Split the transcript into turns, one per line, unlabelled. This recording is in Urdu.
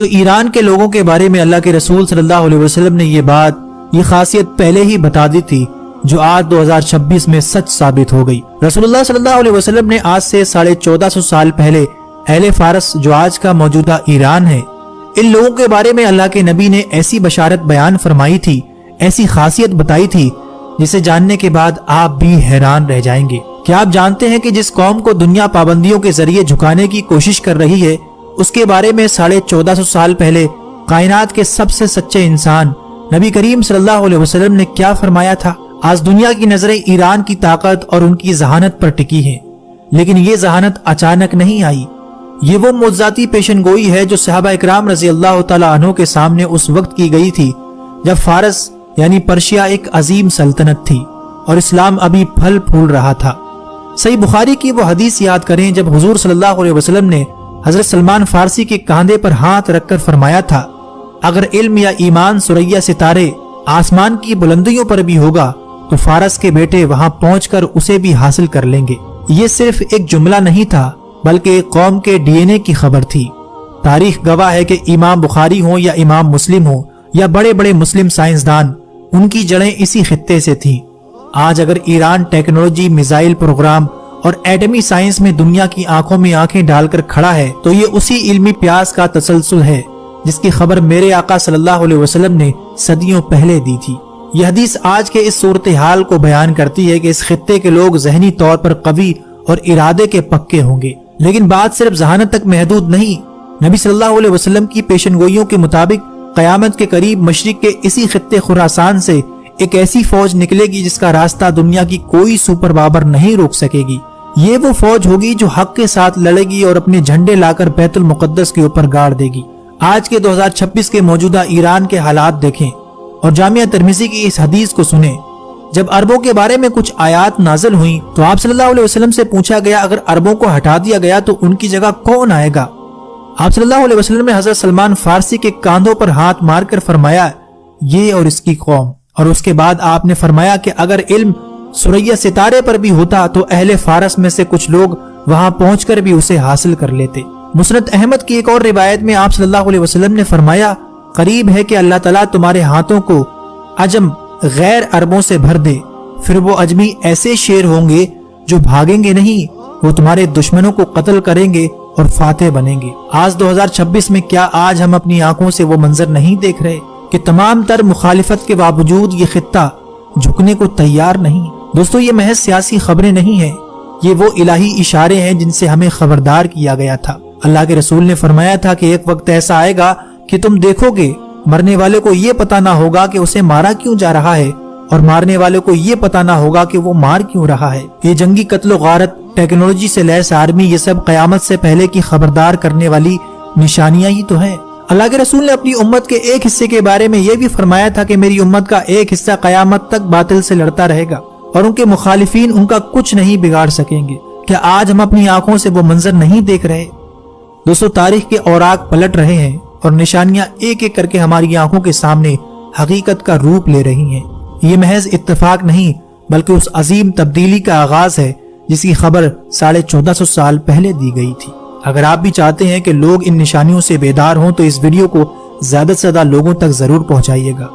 تو ایران کے لوگوں کے بارے میں اللہ کے رسول صلی اللہ علیہ وسلم نے یہ خاصیت پہلے ہی بتا دی تھی، جو آج 2026 میں سچ ثابت ہو گئی۔ رسول اللہ صلی اللہ علیہ وسلم نے آج سے 1450 سال پہلے اہل فارس، جو آج کا موجودہ ایران ہے، ان لوگوں کے بارے میں اللہ کے نبی نے ایسی بشارت بیان فرمائی تھی، ایسی خاصیت بتائی تھی، جسے جاننے کے بعد آپ بھی حیران رہ جائیں گے۔ کیا آپ جانتے ہیں کہ جس قوم کو دنیا پابندیوں کے ذریعے جھکانے کی کوشش کر رہی ہے، اس کے بارے میں 1450 سال پہلے کائنات کے سب سے سچے انسان نبی کریم صلی اللہ علیہ وسلم نے کیا فرمایا تھا؟ آج دنیا کی نظریں ایران کی طاقت اور ان کی ذہانت پر ٹکی ہیں، لیکن یہ ذہانت اچانک نہیں آئی۔ یہ وہ معجزاتی پیشن گوئی ہے جو صحابہ اکرام رضی اللہ تعالیٰ عنہ کے سامنے اس وقت کی گئی تھی جب فارس یعنی پرشیا ایک عظیم سلطنت تھی اور اسلام ابھی پھل پھول رہا تھا۔ صحیح بخاری کی وہ حدیث یاد کریں جب حضور صلی اللہ علیہ وسلم نے حضرت سلمان فارسی کے کاندھے پر ہاتھ رکھ کر فرمایا تھا، اگر علم یا ایمان ثریا ستارے آسمان کی بلندیوں پر بھی ہوگا تو فارس کے بیٹے وہاں پہنچ کر اسے بھی حاصل کر لیں گے۔ یہ صرف ایک جملہ نہیں تھا بلکہ ایک قوم کے ڈی این اے کی خبر تھی۔ تاریخ گواہ ہے کہ امام بخاری ہوں یا امام مسلم ہوں یا بڑے بڑے مسلم سائنسدان، ان کی جڑیں اسی خطے سے تھیں۔ آج اگر ایران ٹیکنالوجی، میزائل پروگرام اور ایٹمی سائنس میں دنیا کی آنکھوں میں آنکھیں ڈال کر کھڑا ہے تو یہ اسی علمی پیاس کا تسلسل ہے جس کی خبر میرے آقا صلی اللہ علیہ وسلم نے صدیوں پہلے دی تھی۔ یہ حدیث آج کے اس صورتحال کو بیان کرتی ہے کہ اس خطے کے لوگ ذہنی طور پر قوی اور ارادے کے پکے ہوں گے، لیکن بات صرف ذہانت تک محدود نہیں۔ نبی صلی اللہ علیہ وسلم کی پیشن گوئیوں کے مطابق قیامت کے قریب مشرق کے اسی خطے خراسان سے ایک ایسی فوج نکلے گی جس کا راستہ دنیا کی کوئی سپر پاور نہیں روک سکے گی۔ یہ وہ فوج ہوگی جو حق کے ساتھ لڑے گی اور اپنے جھنڈے لا کر بیت المقدس کے اوپر گاڑ دے گی۔ آج کے 2026 کے موجودہ ایران کے حالات دیکھیں اور جامعہ ترمذی کی اس حدیث کو سنیں۔ جب عربوں کے بارے میں کچھ آیات نازل ہوئیں تو آپ صلی اللہ علیہ وسلم سے پوچھا گیا اگر عربوں کو ہٹا دیا گیا تو ان کی جگہ کون آئے گا؟ آپ صلی اللہ علیہ وسلم نے حضرت سلمان فارسی کے کاندھوں پر ہاتھ مار کر فرمایا، یہ اور اس کی قوم۔ اور اس کے بعد آپ نے فرمایا کہ اگر علم ثریا ستارے پر بھی ہوتا تو اہل فارس میں سے کچھ لوگ وہاں پہنچ کر بھی اسے حاصل کر لیتے۔ مسند احمد کی ایک اور روایت میں آپ صلی اللہ علیہ وسلم نے فرمایا، قریب ہے کہ اللہ تعالیٰ تمہارے ہاتھوں کو عجم غیر عربوں سے بھر دے، پھر وہ اجمی ایسے شیر ہوں گے جو بھاگیں گے نہیں، وہ تمہارے دشمنوں کو قتل کریں گے اور فاتح بنیں گے۔ آج 2026 میں کیا آج ہم اپنی آنکھوں سے وہ منظر نہیں دیکھ رہے کہ تمام تر مخالفت کے باوجود یہ خطہ جھکنے کو تیار نہیں؟ دوستو، یہ محض سیاسی خبریں نہیں ہیں، یہ وہ الہی اشارے ہیں جن سے ہمیں خبردار کیا گیا تھا۔ اللہ کے رسول نے فرمایا تھا کہ ایک وقت ایسا آئے گا کہ تم دیکھو گے مرنے والے کو یہ پتا نہ ہوگا کہ اسے مارا کیوں جا رہا ہے اور مارنے والے کو یہ پتا نہ ہوگا کہ وہ مار کیوں رہا ہے۔ یہ جنگی قتل و غارت، ٹیکنالوجی سے لیس آرمی، یہ سب قیامت سے پہلے کی خبردار کرنے والی نشانیاں ہی تو ہیں۔ اللہ کے رسول نے اپنی امت کے ایک حصے کے بارے میں یہ بھی فرمایا تھا کہ میری امت کا ایک حصہ قیامت تک باطل سے لڑتا رہے گا اور ان کے مخالفین ان کا کچھ نہیں بگاڑ سکیں گے۔ کیا آج ہم اپنی آنکھوں سے وہ منظر نہیں دیکھ رہے؟ دوستو، تاریخ کے اوراق پلٹ رہے ہیں اور نشانیاں ایک ایک کر کے ہماری آنکھوں کے سامنے حقیقت کا روپ لے رہی ہیں۔ یہ محض اتفاق نہیں بلکہ اس عظیم تبدیلی کا آغاز ہے جس کی خبر 1450 سال پہلے دی گئی تھی۔ اگر آپ بھی چاہتے ہیں کہ لوگ ان نشانیوں سے بیدار ہوں تو اس ویڈیو کو زیادہ سے زیادہ لوگوں تک ضرور پہنچائیے گا۔